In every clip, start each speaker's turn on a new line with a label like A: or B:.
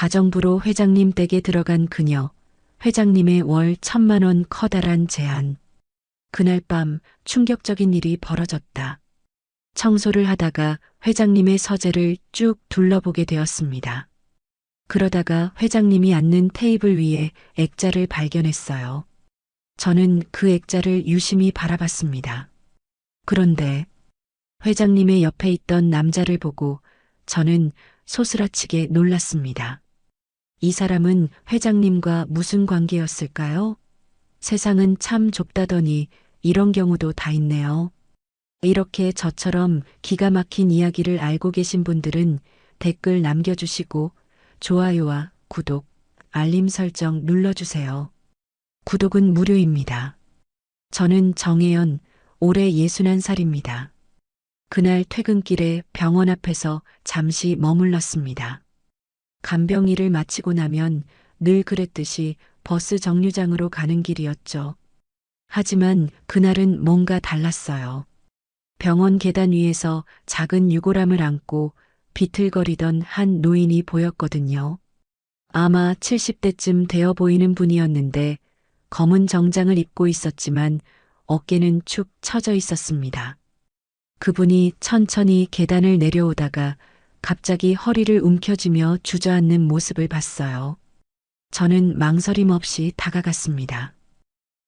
A: 가정부로 회장님 댁에 들어간 그녀, 회장님의 월 1,000만 원 커다란 제안. 그날 밤 충격적인 일이 벌어졌다. 청소를 하다가 회장님의 서재를 쭉 둘러보게 되었습니다. 그러다가 회장님이 앉는 테이블 위에 액자를 발견했어요. 저는 그 액자를 유심히 바라봤습니다. 그런데 회장님의 옆에 있던 남자를 보고 저는 소스라치게 놀랐습니다. 이 사람은 회장님과 무슨 관계였을까요? 세상은 참 좁다더니 이런 경우도 다 있네요. 이렇게 저처럼 기가 막힌 이야기를 알고 계신 분들은 댓글 남겨주시고 좋아요와 구독, 알림 설정 눌러주세요. 구독은 무료입니다. 저는 정혜연, 올해 61살입니다. 그날 퇴근길에 병원 앞에서 잠시 머물렀습니다. 간병일을 마치고 나면 늘 그랬듯이 버스 정류장으로 가는 길이었죠. 하지만 그날은 뭔가 달랐어요. 병원 계단 위에서 작은 유골함을 안고 비틀거리던 한 노인이 보였거든요. 아마 70대쯤 되어 보이는 분이었는데 검은 정장을 입고 있었지만 어깨는 축 처져 있었습니다. 그분이 천천히 계단을 내려오다가 갑자기 허리를 움켜쥐며 주저앉는 모습을 봤어요. 저는 망설임 없이 다가갔습니다.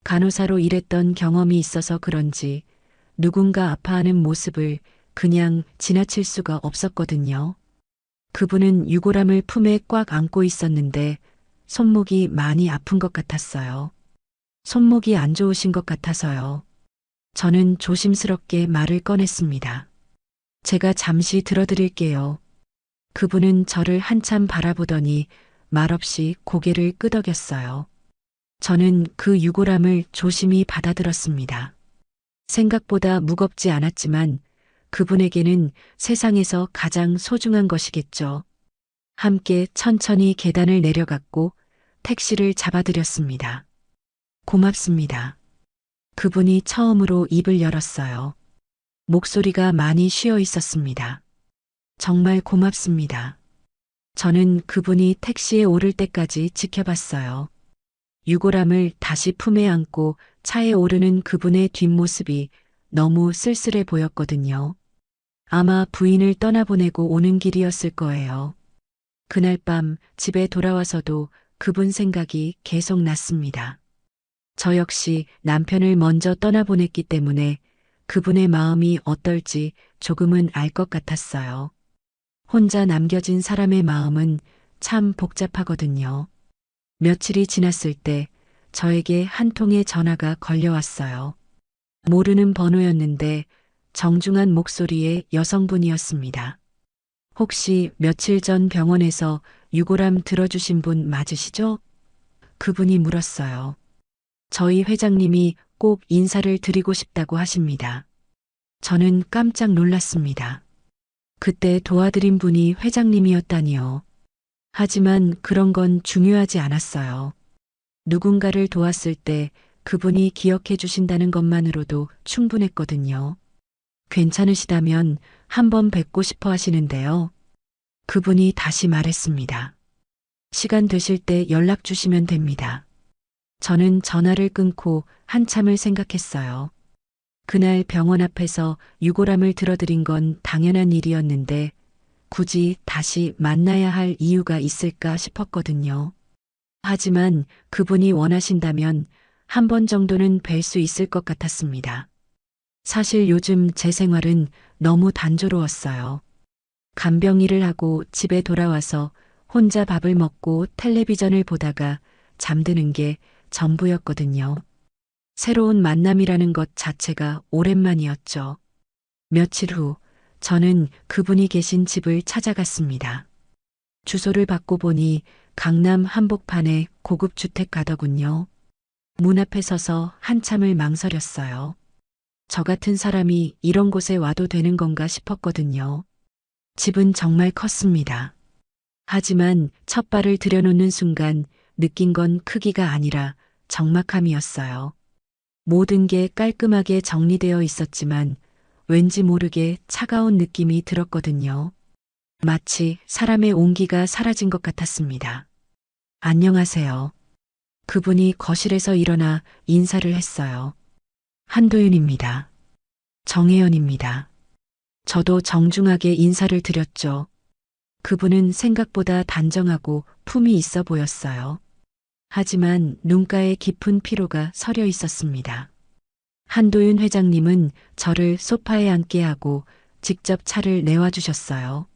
A: 간호사로 일했던 경험이 있어서 그런지 누군가 아파하는 모습을 그냥 지나칠 수가 없었거든요. 그분은 유골함을 품에 꽉 안고 있었는데 손목이 많이 아픈 것 같았어요. 손목이 안 좋으신 것 같아서요. 저는 조심스럽게 말을 꺼냈습니다. 제가 잠시 들어드릴게요. 그분은 저를 한참 바라보더니 말없이 고개를 끄덕였어요. 저는 그 유골함을 조심히 받아들었습니다. 생각보다 무겁지 않았지만 그분에게는 세상에서 가장 소중한 것이겠죠. 함께 천천히 계단을 내려갔고 택시를 잡아드렸습니다. 고맙습니다. 그분이 처음으로 입을 열었어요. 목소리가 많이 쉬어 있었습니다. 정말 고맙습니다. 저는 그분이 택시에 오를 때까지 지켜봤어요. 유골함을 다시 품에 안고 차에 오르는 그분의 뒷모습이 너무 쓸쓸해 보였거든요. 아마 부인을 떠나보내고 오는 길이었을 거예요. 그날 밤 집에 돌아와서도 그분 생각이 계속 났습니다. 저 역시 남편을 먼저 떠나보냈기 때문에 그분의 마음이 어떨지 조금은 알 것 같았어요. 혼자 남겨진 사람의 마음은 참 복잡하거든요. 며칠이 지났을 때 저에게 한 통의 전화가 걸려왔어요. 모르는 번호였는데 정중한 목소리의 여성분이었습니다. 혹시 며칠 전 병원에서 유골함 들어주신 분 맞으시죠? 그분이 물었어요. 저희 회장님이 꼭 인사를 드리고 싶다고 하십니다. 저는 깜짝 놀랐습니다. 그때 도와드린 분이 회장님이었다니요. 하지만 그런 건 중요하지 않았어요. 누군가를 도왔을 때 그분이 기억해 주신다는 것만으로도 충분했거든요. 괜찮으시다면 한번 뵙고 싶어 하시는데요. 그분이 다시 말했습니다. 시간 되실 때 연락 주시면 됩니다. 저는 전화를 끊고 한참을 생각했어요. 그날 병원 앞에서 유골함을 들어드린 건 당연한 일이었는데 굳이 다시 만나야 할 이유가 있을까 싶었거든요. 하지만 그분이 원하신다면 한 번 정도는 뵐 수 있을 것 같았습니다. 사실 요즘 제 생활은 너무 단조로웠어요. 간병일을 하고 집에 돌아와서 혼자 밥을 먹고 텔레비전을 보다가 잠드는 게 전부였거든요. 새로운 만남이라는 것 자체가 오랜만이었죠. 며칠 후 저는 그분이 계신 집을 찾아갔습니다. 주소를 받고 보니 강남 한복판의 고급 주택 가더군요. 문 앞에 서서 한참을 망설였어요. 저 같은 사람이 이런 곳에 와도 되는 건가 싶었거든요. 집은 정말 컸습니다. 하지만 첫 발을 들여놓는 순간 느낀 건 크기가 아니라 적막함이었어요. 모든 게 깔끔하게 정리되어 있었지만 왠지 모르게 차가운 느낌이 들었거든요. 마치 사람의 온기가 사라진 것 같았습니다. 안녕하세요. 그분이 거실에서 일어나 인사를 했어요. 한도윤입니다. 정혜연입니다. 저도 정중하게 인사를 드렸죠. 그분은 생각보다 단정하고 품이 있어 보였어요. 하지만 눈가에 깊은 피로가 서려 있었습니다. 한도윤 회장님은 저를 소파에 앉게 하고 직접 차를 내와 주셨어요.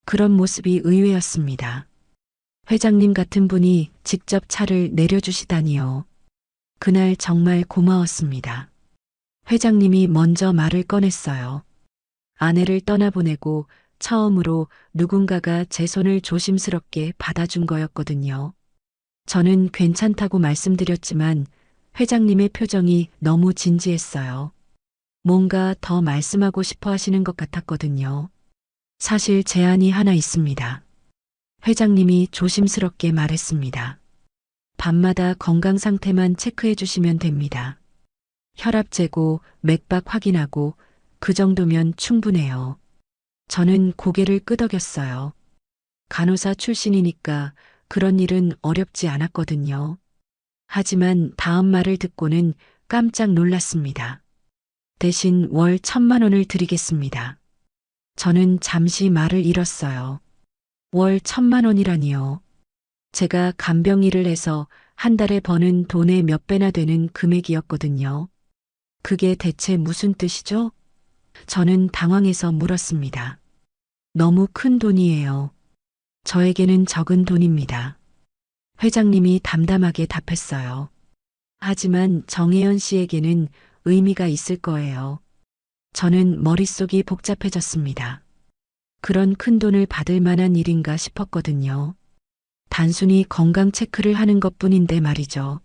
A: 그런 모습이 의외였습니다. 회장님 같은 분이 직접 차를 내려주시다니요. 그날 정말 고마웠습니다. 회장님이 먼저 말을 꺼냈어요. 아내를 떠나보내고 처음으로 누군가가 제 손을 조심스럽게 받아준 거였거든요. 저는 괜찮다고 말씀드렸지만 회장님의 표정이 너무 진지했어요. 뭔가 더 말씀하고 싶어 하시는 것 같았거든요. 사실 제안이 하나 있습니다. 회장님이 조심스럽게 말했습니다. 밤마다 건강 상태만 체크해 주시면 됩니다. 혈압 재고, 맥박 확인하고 그 정도면 충분해요. 저는 고개를 끄덕였어요. 간호사 출신이니까 그런 일은 어렵지 않았거든요. 하지만 다음 말을 듣고는 깜짝 놀랐습니다. 대신 월 1,000만 원을 드리겠습니다. 저는 잠시 말을 잃었어요. 월 1,000만 원이라니요. 제가 간병 일을 해서 한 달에 버는 돈의 몇 배나 되는 금액이었거든요. 그게 대체 무슨 뜻이죠? 저는 당황해서 물었습니다. 너무 큰 돈이에요. 저에게는 적은 돈입니다. 회장님이 담담하게 답했어요. 하지만 정혜연 씨에게는 의미가 있을 거예요. 저는 머릿속이 복잡해졌습니다. 그런 큰 돈을 받을 만한 일인가 싶었거든요. 단순히 건강 체크를 하는 것뿐인데 말이죠.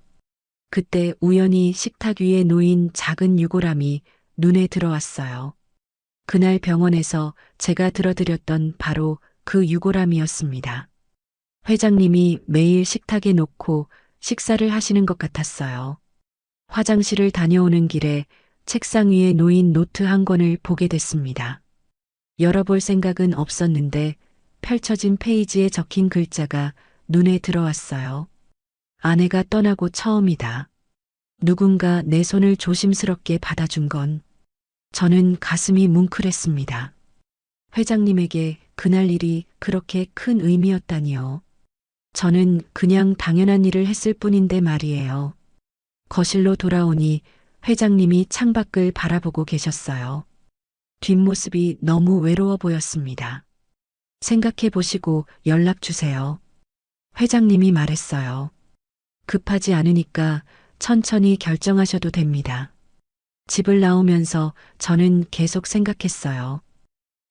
A: 그때 우연히 식탁 위에 놓인 작은 유골함이 눈에 들어왔어요. 그날 병원에서 제가 들어드렸던 바로 그 유골함이었습니다. 회장님이 매일 식탁에 놓고 식사를 하시는 것 같았어요. 화장실을 다녀오는 길에 책상 위에 놓인 노트 한 권을 보게 됐습니다. 열어볼 생각은 없었는데 펼쳐진 페이지에 적힌 글자가 눈에 들어왔어요. 아내가 떠나고 처음이다. 누군가 내 손을 조심스럽게 받아준 건 저는 가슴이 뭉클했습니다. 회장님에게 그날 일이 그렇게 큰 의미였다니요. 저는 그냥 당연한 일을 했을 뿐인데 말이에요. 거실로 돌아오니 회장님이 창밖을 바라보고 계셨어요. 뒷모습이 너무 외로워 보였습니다. 생각해 보시고 연락 주세요. 회장님이 말했어요. 급하지 않으니까 천천히 결정하셔도 됩니다. 집을 나오면서 저는 계속 생각했어요.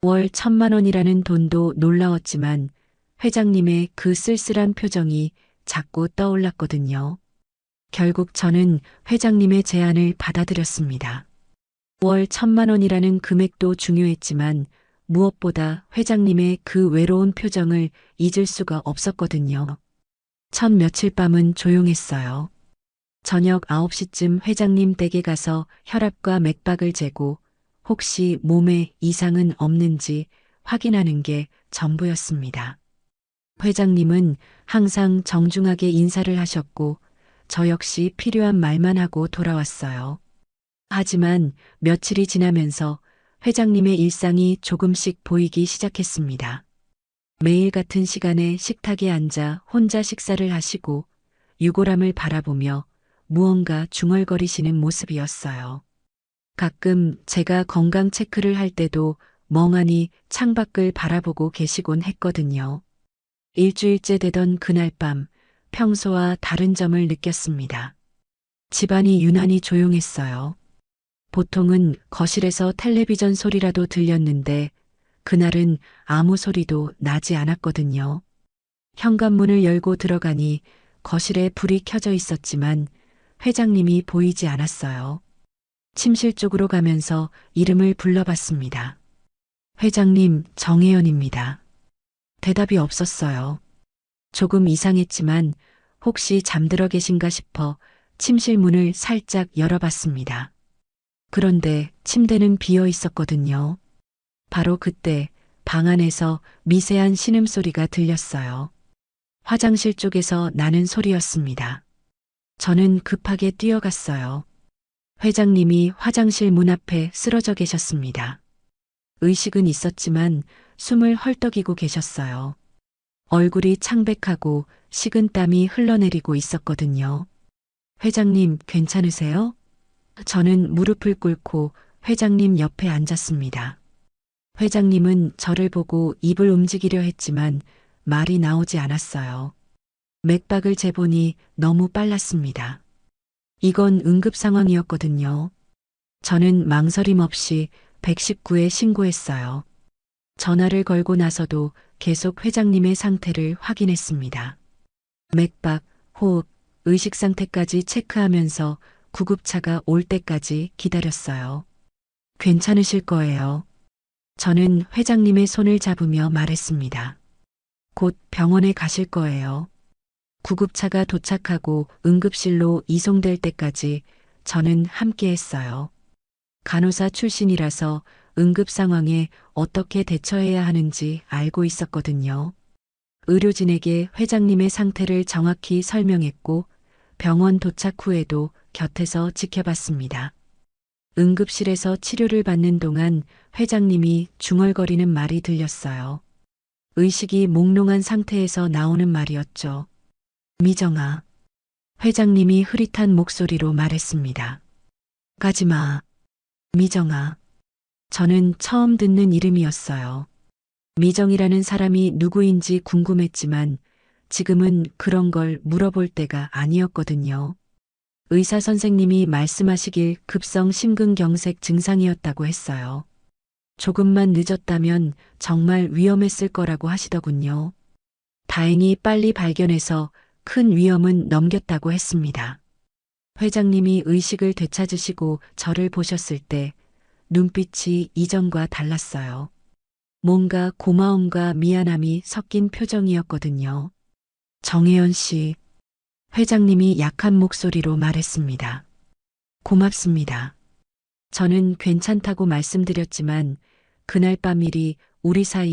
A: 월 1,000만 원이라는 돈도 놀라웠지만 회장님의 그 쓸쓸한 표정이 자꾸 떠올랐거든요. 결국 저는 회장님의 제안을 받아들였습니다. 월 1,000만 원이라는 금액도 중요했지만 무엇보다 회장님의 그 외로운 표정을 잊을 수가 없었거든요. 첫 며칠 밤은 조용했어요. 저녁 9시쯤 회장님 댁에 가서 혈압과 맥박을 재고 혹시 몸에 이상은 없는지 확인하는 게 전부였습니다. 회장님은 항상 정중하게 인사를 하셨고 저 역시 필요한 말만 하고 돌아왔어요. 하지만 며칠이 지나면서 회장님의 일상이 조금씩 보이기 시작했습니다. 매일 같은 시간에 식탁에 앉아 혼자 식사를 하시고 유골함을 바라보며 무언가 중얼거리시는 모습이었어요. 가끔 제가 건강 체크를 할 때도 멍하니 창밖을 바라보고 계시곤 했거든요. 일주일째 되던 그날 밤 평소와 다른 점을 느꼈습니다. 집안이 유난히 조용했어요. 보통은 거실에서 텔레비전 소리라도 들렸는데 그날은 아무 소리도 나지 않았거든요. 현관문을 열고 들어가니 거실에 불이 켜져 있었지만 회장님이 보이지 않았어요. 침실 쪽으로 가면서 이름을 불러봤습니다. 회장님, 정혜연입니다. 대답이 없었어요. 조금 이상했지만 혹시 잠들어 계신가 싶어 침실 문을 살짝 열어봤습니다. 그런데 침대는 비어 있었거든요. 바로 그때 방 안에서 미세한 신음소리가 들렸어요. 화장실 쪽에서 나는 소리였습니다. 저는 급하게 뛰어갔어요. 회장님이 화장실 문 앞에 쓰러져 계셨습니다. 의식은 있었지만 숨을 헐떡이고 계셨어요. 얼굴이 창백하고 식은땀이 흘러내리고 있었거든요. 회장님, 괜찮으세요? 저는 무릎을 꿇고 회장님 옆에 앉았습니다. 회장님은 저를 보고 입을 움직이려 했지만 말이 나오지 않았어요. 맥박을 재보니 너무 빨랐습니다. 이건 응급 상황이었거든요. 저는 망설임 없이 119에 신고했어요. 전화를 걸고 나서도 계속 회장님의 상태를 확인했습니다. 맥박, 호흡, 의식 상태까지 체크하면서 구급차가 올 때까지 기다렸어요. 괜찮으실 거예요. 저는 회장님의 손을 잡으며 말했습니다. 곧 병원에 가실 거예요. 구급차가 도착하고 응급실로 이송될 때까지 저는 함께 했어요. 간호사 출신이라서 응급 상황에 어떻게 대처해야 하는지 알고 있었거든요. 의료진에게 회장님의 상태를 정확히 설명했고 병원 도착 후에도 곁에서 지켜봤습니다. 응급실에서 치료를 받는 동안 회장님이 중얼거리는 말이 들렸어요. 의식이 몽롱한 상태에서 나오는 말이었죠. 미정아. 회장님이 흐릿한 목소리로 말했습니다. 가지마. 미정아. 저는 처음 듣는 이름이었어요. 미정이라는 사람이 누구인지 궁금했지만 지금은 그런 걸 물어볼 때가 아니었거든요. 의사 선생님이 말씀하시길 급성 심근경색 증상이었다고 했어요. 조금만 늦었다면 정말 위험했을 거라고 하시더군요. 다행히 빨리 발견해서 큰 위험은 넘겼다고 했습니다. 회장님이 의식을 되찾으시고 저를 보셨을 때 눈빛이 이전과 달랐어요. 뭔가 고마움과 미안함이 섞인 표정이었거든요. 정혜연 씨, 회장님이 약한 목소리로 말했습니다. 고맙습니다. 저는 괜찮다고 말씀드렸지만 그날 밤 일이 우리 사이